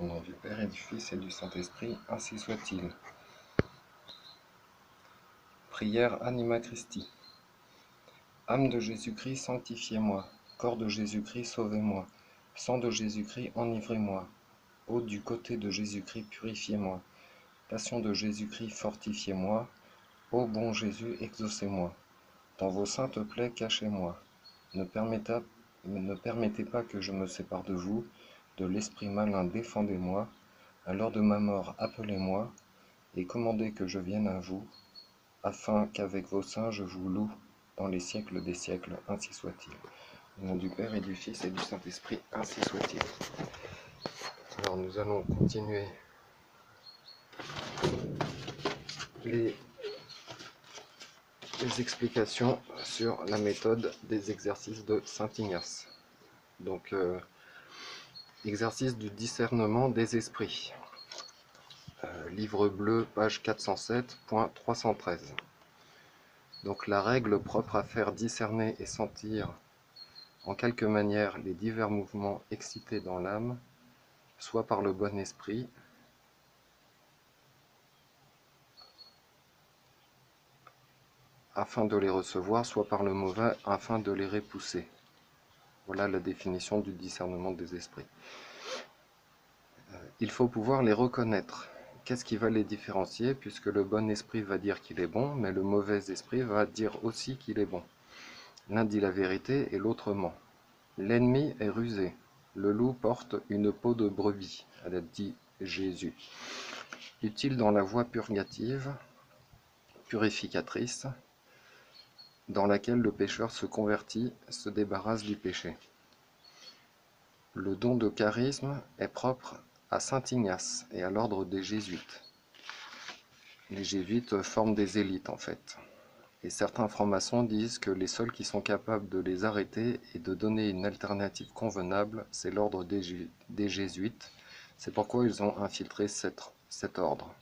Au nom du Père et du Fils et du Saint-Esprit, ainsi soit-il. Prière Anima Christi. Âme de Jésus-Christ, sanctifiez-moi. Corps de Jésus-Christ, sauvez-moi. Sang de Jésus-Christ, enivrez-moi. Eau du côté de Jésus-Christ, purifiez-moi. Passion de Jésus-Christ, fortifiez-moi. Ô bon Jésus, exaucez-moi. Dans vos saintes plaies, cachez-moi. Ne permettez pas que je me sépare de vous. De l'esprit malin, défendez-moi. À l'heure de ma mort, appelez-moi, et commandez que je vienne à vous, afin qu'avec vos saints je vous loue dans les siècles des siècles, ainsi soit-il. Au nom du Père et du Fils et du Saint-Esprit, ainsi soit-il. Alors nous allons continuer les explications sur la méthode des exercices de Saint Ignace. Donc, exercice du discernement des esprits. Livre bleu, page 407.313. Donc la règle propre à faire discerner et sentir en quelque manière les divers mouvements excités dans l'âme, soit par le bon esprit, afin de les recevoir, soit par le mauvais, afin de les repousser. Voilà la définition du discernement des esprits. Il faut pouvoir les reconnaître. Qu'est-ce qui va les différencier, puisque le bon esprit va dire qu'il est bon, mais le mauvais esprit va dire aussi qu'il est bon. L'un dit la vérité et l'autre ment. L'ennemi est rusé. Le loup porte une peau de brebis, a dit Jésus. Utile dans la voie purgative, purificatrice, dans laquelle le pécheur se convertit, se débarrasse du péché. Le don de charisme est propre à saint Ignace et à l'ordre des jésuites. Les jésuites forment des élites en fait. Et certains francs-maçons disent que les seuls qui sont capables de les arrêter et de donner une alternative convenable, c'est l'ordre des jésuites. C'est pourquoi ils ont infiltré cet ordre.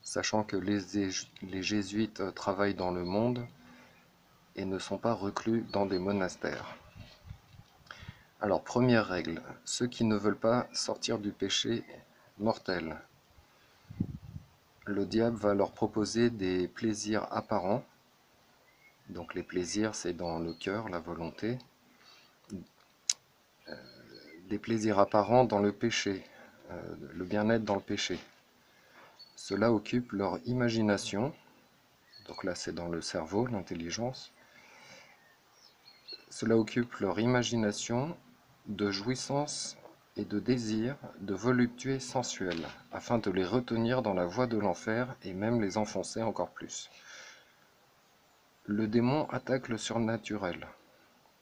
Sachant que les jésuites travaillent dans le monde et ne sont pas reclus dans des monastères. Alors, première règle, ceux qui ne veulent pas sortir du péché mortel, le diable va leur proposer des plaisirs apparents. Donc les plaisirs, c'est dans le cœur, la volonté. Des plaisirs apparents dans le péché, le bien-être dans le péché. Cela occupe leur imagination. Donc là, c'est dans le cerveau, l'intelligence. Cela occupe leur imagination de jouissance et de désir, de volupté sensuelle, afin de les retenir dans la voie de l'enfer et même les enfoncer encore plus. Le démon attaque le surnaturel,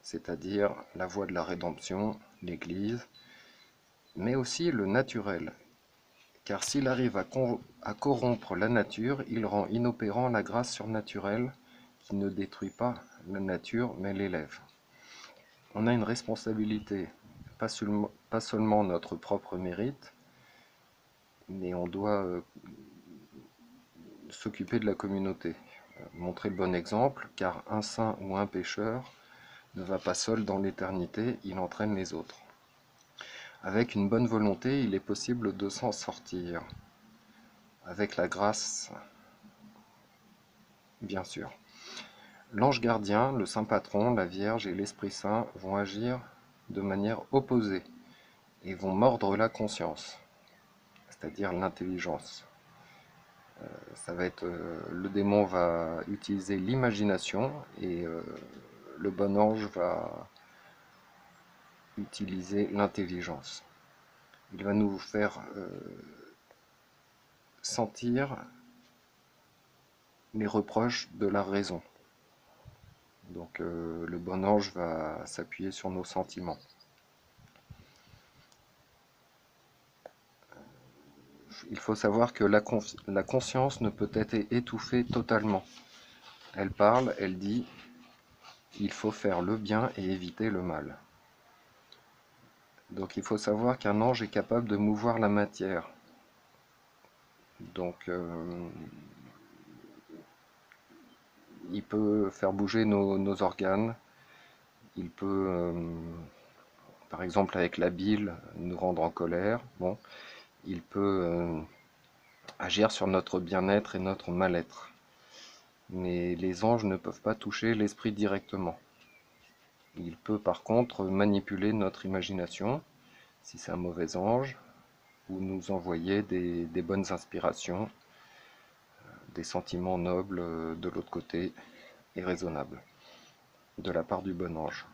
c'est-à-dire la voie de la rédemption, l'Église, mais aussi le naturel, car s'il arrive à corrompre la nature, il rend inopérant la grâce surnaturelle qui ne détruit pas la nature mais l'élève. On a une responsabilité, pas seulement notre propre mérite, mais on doit s'occuper de la communauté, montrer le bon exemple, car un saint ou un pécheur ne va pas seul dans l'éternité, il entraîne les autres. Avec une bonne volonté, il est possible de s'en sortir, avec la grâce, bien sûr. L'ange gardien, le saint patron, la Vierge et l'Esprit Saint vont agir de manière opposée et vont mordre la conscience, c'est-à-dire l'intelligence. Ça va être, le démon va utiliser l'imagination et le bon ange va utiliser l'intelligence. Il va nous faire sentir les reproches de la raison. Donc le bon ange va s'appuyer sur nos sentiments. Il faut savoir que la conscience ne peut être étouffée totalement. Elle parle, elle dit, il faut faire le bien et éviter le mal. Donc il faut savoir qu'un ange est capable de mouvoir la matière. Donc il peut faire bouger nos organes, il peut par exemple avec la bile, nous rendre en colère. Bon, il peut agir sur notre bien-être et notre mal-être. Mais les anges ne peuvent pas toucher l'esprit directement. Il peut par contre manipuler notre imagination, si c'est un mauvais ange, ou nous envoyer des bonnes inspirations, des sentiments nobles de l'autre côté et raisonnables, de la part du bon ange.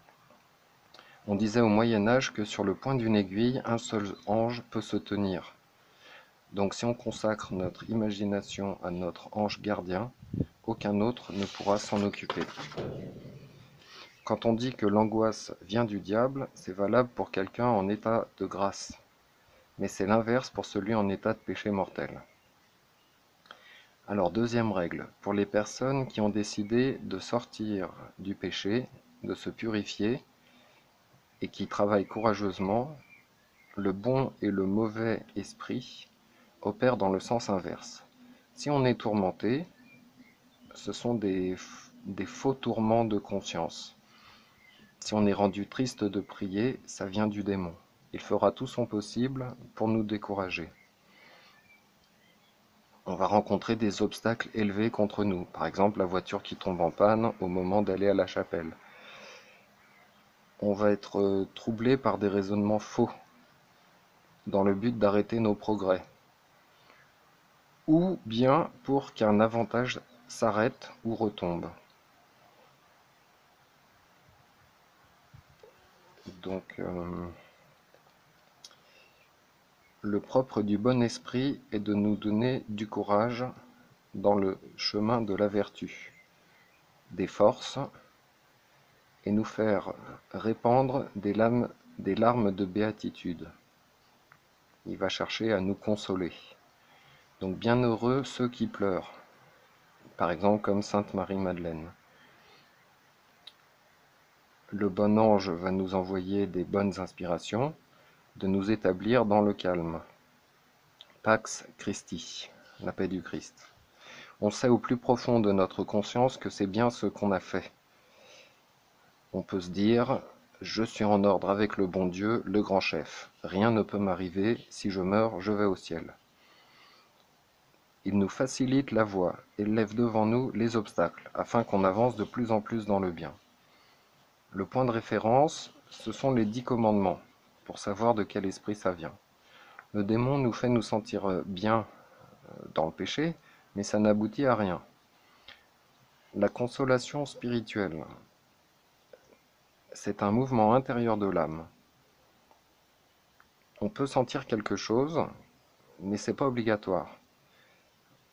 On disait au Moyen-Âge que sur le point d'une aiguille, un seul ange peut se tenir. Donc si on consacre notre imagination à notre ange gardien, aucun autre ne pourra s'en occuper. Quand on dit que l'angoisse vient du diable, c'est valable pour quelqu'un en état de grâce, mais c'est l'inverse pour celui en état de péché mortel. Alors deuxième règle, pour les personnes qui ont décidé de sortir du péché, de se purifier, et qui travaillent courageusement, le bon et le mauvais esprit opèrent dans le sens inverse. Si on est tourmenté, ce sont des faux tourments de conscience. Si on est rendu triste de prier, ça vient du démon. Il fera tout son possible pour nous décourager. On va rencontrer des obstacles élevés contre nous, par exemple la voiture qui tombe en panne au moment d'aller à la chapelle. On va être troublé par des raisonnements faux, dans le but d'arrêter nos progrès, ou bien pour qu'un avantage s'arrête ou retombe. Donc, le propre du bon esprit est de nous donner du courage dans le chemin de la vertu, des forces, et nous faire répandre des larmes de béatitude. Il va chercher à nous consoler. Donc bienheureux ceux qui pleurent, par exemple comme Sainte Marie-Madeleine. Le bon ange va nous envoyer des bonnes inspirations, de nous établir dans le calme. Pax Christi, la paix du Christ. On sait au plus profond de notre conscience que c'est bien ce qu'on a fait. On peut se dire, je suis en ordre avec le bon Dieu, le grand chef. Rien ne peut m'arriver, si je meurs, je vais au ciel. Il nous facilite la voie et lève devant nous les obstacles, afin qu'on avance de plus en plus dans le bien. Le point de référence, ce sont les 10 commandements, pour savoir de quel esprit ça vient. Le démon nous fait nous sentir bien dans le péché, mais ça n'aboutit à rien. La consolation spirituelle, c'est un mouvement intérieur de l'âme. On peut sentir quelque chose, mais c'est pas obligatoire.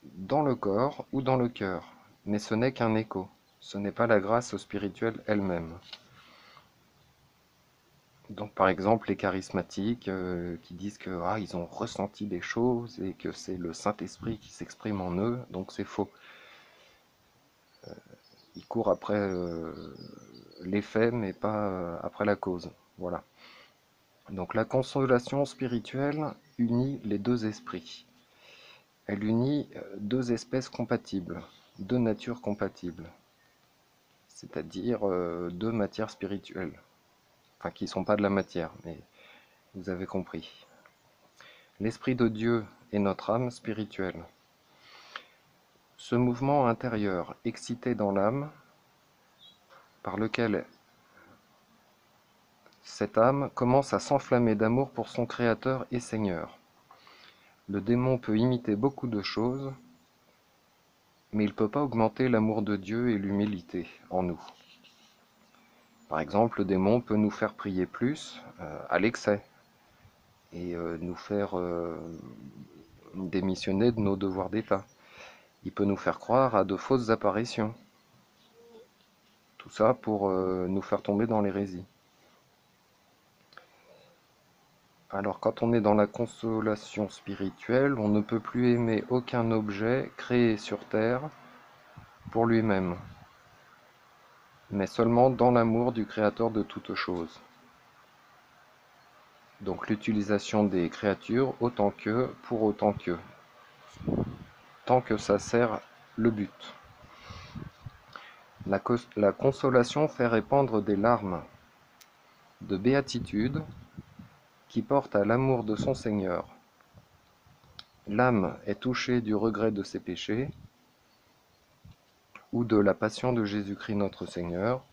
Dans le corps ou dans le cœur, mais ce n'est qu'un écho, ce n'est pas la grâce spirituelle elle-même. Donc par exemple les charismatiques qui disent que ils ont ressenti des choses et que c'est le Saint-Esprit qui s'exprime en eux, donc c'est faux. Ils courent après l'effet mais pas après la cause. Voilà. Donc la consolation spirituelle unit les deux esprits. Elle unit deux espèces compatibles, deux natures compatibles, c'est-à-dire deux matières spirituelles. Enfin qui ne sont pas de la matière, mais vous avez compris. L'Esprit de Dieu est notre âme spirituelle. Ce mouvement intérieur excité dans l'âme, par lequel cette âme commence à s'enflammer d'amour pour son Créateur et Seigneur. Le démon peut imiter beaucoup de choses, mais il ne peut pas augmenter l'amour de Dieu et l'humilité en nous. Par exemple, le démon peut nous faire prier plus à l'excès et nous faire démissionner de nos devoirs d'État. Il peut nous faire croire à de fausses apparitions. Tout ça pour nous faire tomber dans l'hérésie. Alors quand on est dans la consolation spirituelle, on ne peut plus aimer aucun objet créé sur terre pour lui-même, mais seulement dans l'amour du Créateur de toutes choses. Donc l'utilisation des créatures autant que, pour autant que, tant que ça sert le but. La consolation fait répandre des larmes. de béatitude qui porte à l'amour de son Seigneur. L'âme est touchée du regret de ses péchés ou de la passion de Jésus-Christ notre Seigneur,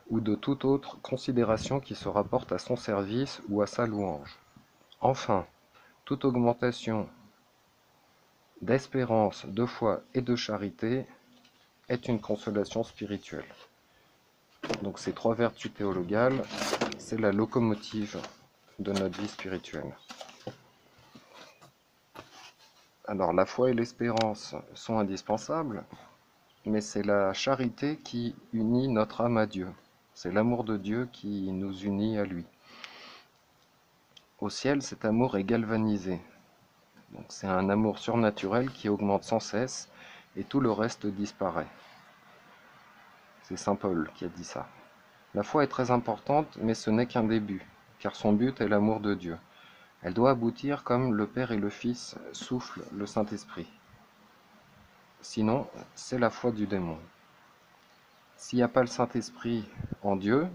ou de toute autre considération qui se rapporte à son service ou à sa louange. Enfin, toute augmentation d'espérance, de foi et de charité est une consolation spirituelle. Donc ces trois vertus théologales, c'est la locomotive de notre vie spirituelle. Alors la foi et l'espérance sont indispensables, mais c'est la charité qui unit notre âme à Dieu. C'est l'amour de Dieu qui nous unit à lui. Au ciel, cet amour est galvanisé. Donc c'est un amour surnaturel qui augmente sans cesse et tout le reste disparaît. C'est saint Paul qui a dit ça. La foi est très importante, mais ce n'est qu'un début, car son but est l'amour de Dieu. Elle doit aboutir comme le Père et le Fils soufflent le Saint-Esprit. Sinon, c'est la foi du démon. S'il n'y a pas le Saint-Esprit en Dieu,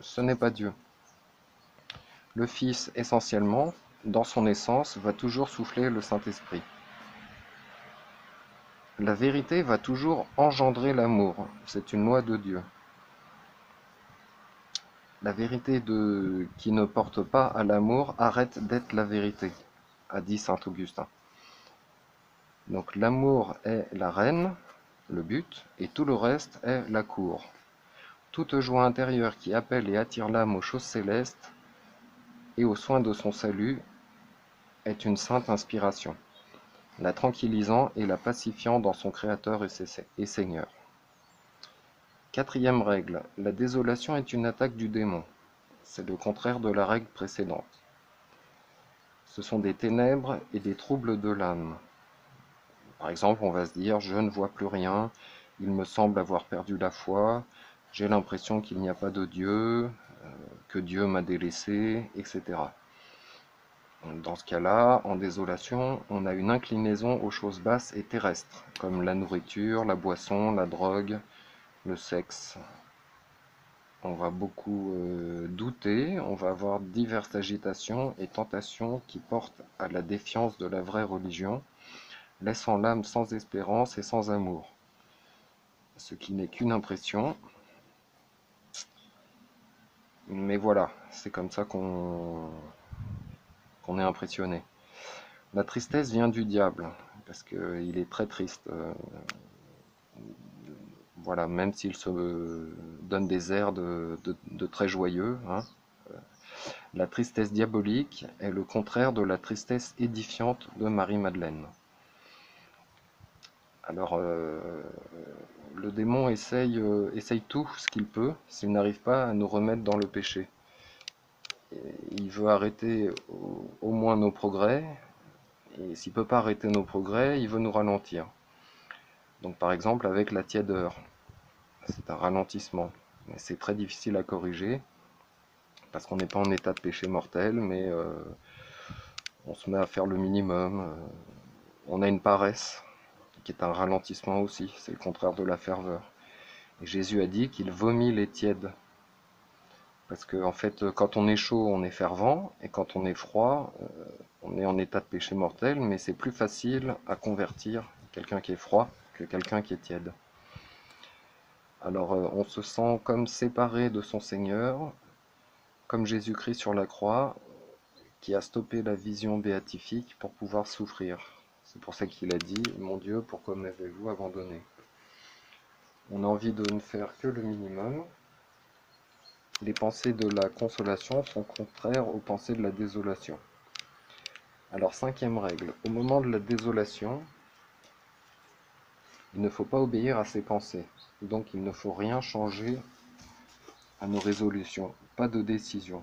ce n'est pas Dieu. Le Fils, essentiellement, dans son essence, va toujours souffler le Saint-Esprit. La vérité va toujours engendrer l'amour. C'est une loi de Dieu. La vérité qui ne porte pas à l'amour arrête d'être la vérité, a dit saint Augustin. Donc l'amour est la reine, le but, et tout le reste est la cour. Toute joie intérieure qui appelle et attire l'âme aux choses célestes et aux soins de son salut est une sainte inspiration, la tranquillisant et la pacifiant dans son Créateur et Seigneur. Quatrième règle, la désolation est une attaque du démon. C'est le contraire de la règle précédente. Ce sont des ténèbres et des troubles de l'âme. Par exemple, on va se dire « je ne vois plus rien, il me semble avoir perdu la foi, j'ai l'impression qu'il n'y a pas de Dieu, que Dieu m'a délaissé, etc. » Dans ce cas-là, en désolation, on a une inclinaison aux choses basses et terrestres, comme la nourriture, la boisson, la drogue, le sexe. On va beaucoup douter, on va avoir diverses agitations et tentations qui portent à la défiance de la vraie religion, laissant l'âme sans espérance et sans amour. Ce qui n'est qu'une impression. Mais voilà, c'est comme ça qu'on est impressionné. La tristesse vient du diable, parce qu'il est très triste. Voilà, même s'il se donne des airs de très joyeux, hein. La tristesse diabolique est le contraire de la tristesse édifiante de Marie-Madeleine. Alors, le démon essaye tout ce qu'il peut s'il n'arrive pas à nous remettre dans le péché. Il veut arrêter au moins nos progrès, et s'il ne peut pas arrêter nos progrès, il veut nous ralentir. Donc par exemple avec la tiédeur, c'est un ralentissement, mais c'est très difficile à corriger, parce qu'on n'est pas en état de péché mortel, mais on se met à faire le minimum, on a une paresse, qui est un ralentissement aussi, c'est le contraire de la ferveur. Et Jésus a dit qu'il vomit les tièdes. Parce que en fait, quand on est chaud, on est fervent, et quand on est froid, on est en état de péché mortel, mais c'est plus facile à convertir quelqu'un qui est froid que quelqu'un qui est tiède. Alors on se sent comme séparé de son Seigneur, comme Jésus-Christ sur la croix, qui a stoppé la vision béatifique pour pouvoir souffrir. C'est pour ça qu'il a dit « Mon Dieu, pourquoi m'avez-vous abandonné ?» On a envie de ne faire que le minimum. Les pensées de la consolation sont contraires aux pensées de la désolation. Alors, cinquième règle, au moment de la désolation, il ne faut pas obéir à ses pensées. Donc, il ne faut rien changer à nos résolutions, pas de décision.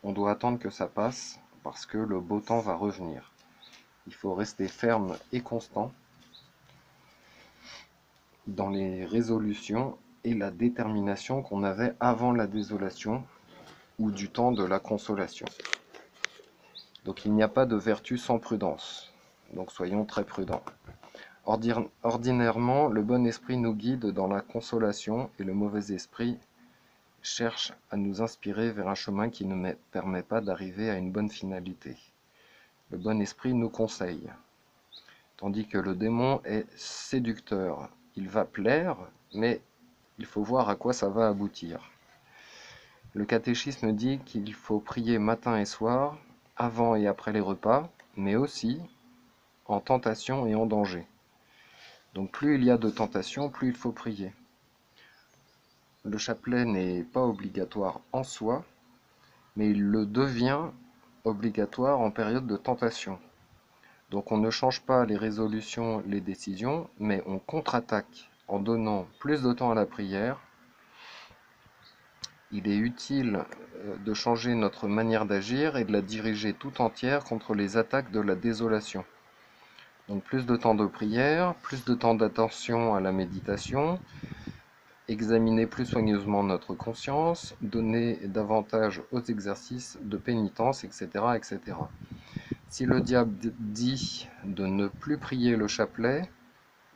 On doit attendre que ça passe parce que le beau temps va revenir. Il faut rester ferme et constant dans les résolutions et la détermination qu'on avait avant la désolation ou du temps de la consolation. Donc il n'y a pas de vertu sans prudence, donc soyons très prudents. Ordinairement, le bon esprit nous guide dans la consolation et le mauvais esprit cherche à nous inspirer vers un chemin qui ne permet pas d'arriver à une bonne finalité. Le bon esprit nous conseille, tandis que le démon est séducteur. Il va plaire, mais il faut voir à quoi ça va aboutir. Le catéchisme dit qu'il faut prier matin et soir, avant et après les repas, mais aussi en tentation et en danger. Donc plus il y a de tentation, plus il faut prier. Le chapelet n'est pas obligatoire en soi, mais il le devient obligatoire en période de tentation. Donc on ne change pas les résolutions, les décisions, mais on contre-attaque en donnant plus de temps à la prière. Il est utile de changer notre manière d'agir et de la diriger tout entière contre les attaques de la désolation. Donc plus de temps de prière, plus de temps d'attention à la méditation, examiner plus soigneusement notre conscience, donner davantage aux exercices de pénitence, etc., etc. Si le diable dit de ne plus prier le chapelet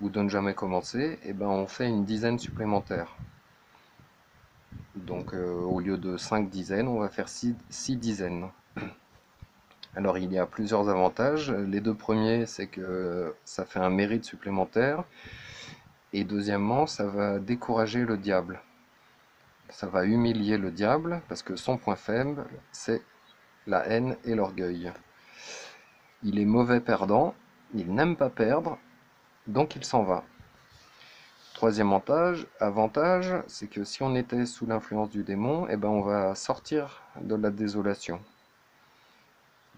ou de ne jamais commencer, eh ben on fait une dizaine supplémentaire. Donc au lieu de 5 dizaines, on va faire 6 dizaines. Alors il y a plusieurs avantages. Les deux premiers, c'est que ça fait un mérite supplémentaire. Et deuxièmement, ça va décourager le diable. Ça va humilier le diable parce que son point faible, c'est la haine et l'orgueil. Il est mauvais perdant, il n'aime pas perdre, donc il s'en va. Troisième avantage, c'est que si on était sous l'influence du démon, eh ben on va sortir de la désolation.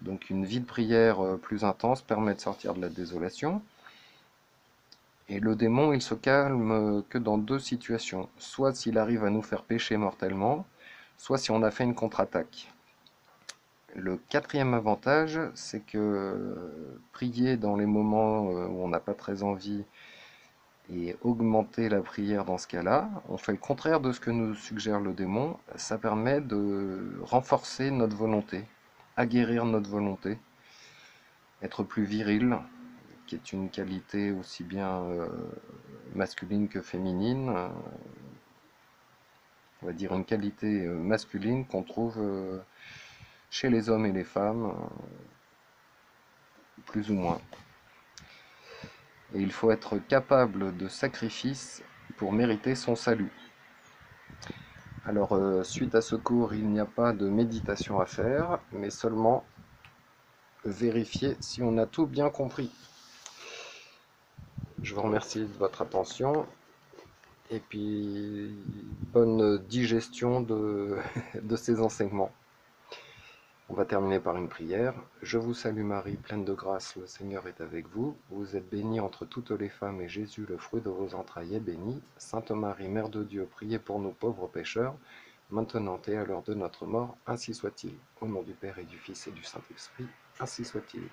Donc une vie de prière plus intense permet de sortir de la désolation. Et le démon, il se calme que dans deux situations. Soit s'il arrive à nous faire pécher mortellement, soit si on a fait une contre-attaque. Le quatrième avantage, c'est que prier dans les moments où on n'a pas très envie et augmenter la prière dans ce cas-là, on fait le contraire de ce que nous suggère le démon. Ça permet de renforcer notre volonté, aguerrir notre volonté, être plus viril, qui est une qualité aussi bien masculine que féminine. On va dire une qualité masculine qu'on trouve chez les hommes et les femmes, plus ou moins. Et il faut être capable de sacrifice pour mériter son salut. Alors, suite à ce cours, il n'y a pas de méditation à faire, mais seulement vérifier si on a tout bien compris. Je vous remercie de votre attention et puis bonne digestion de ces enseignements. On va terminer par une prière. Je vous salue Marie, pleine de grâce, le Seigneur est avec vous. Vous êtes bénie entre toutes les femmes et Jésus, le fruit de vos entrailles, est béni. Sainte Marie, Mère de Dieu, priez pour nous pauvres pécheurs, maintenant et à l'heure de notre mort, ainsi soit-il. Au nom du Père et du Fils et du Saint-Esprit, ainsi soit-il.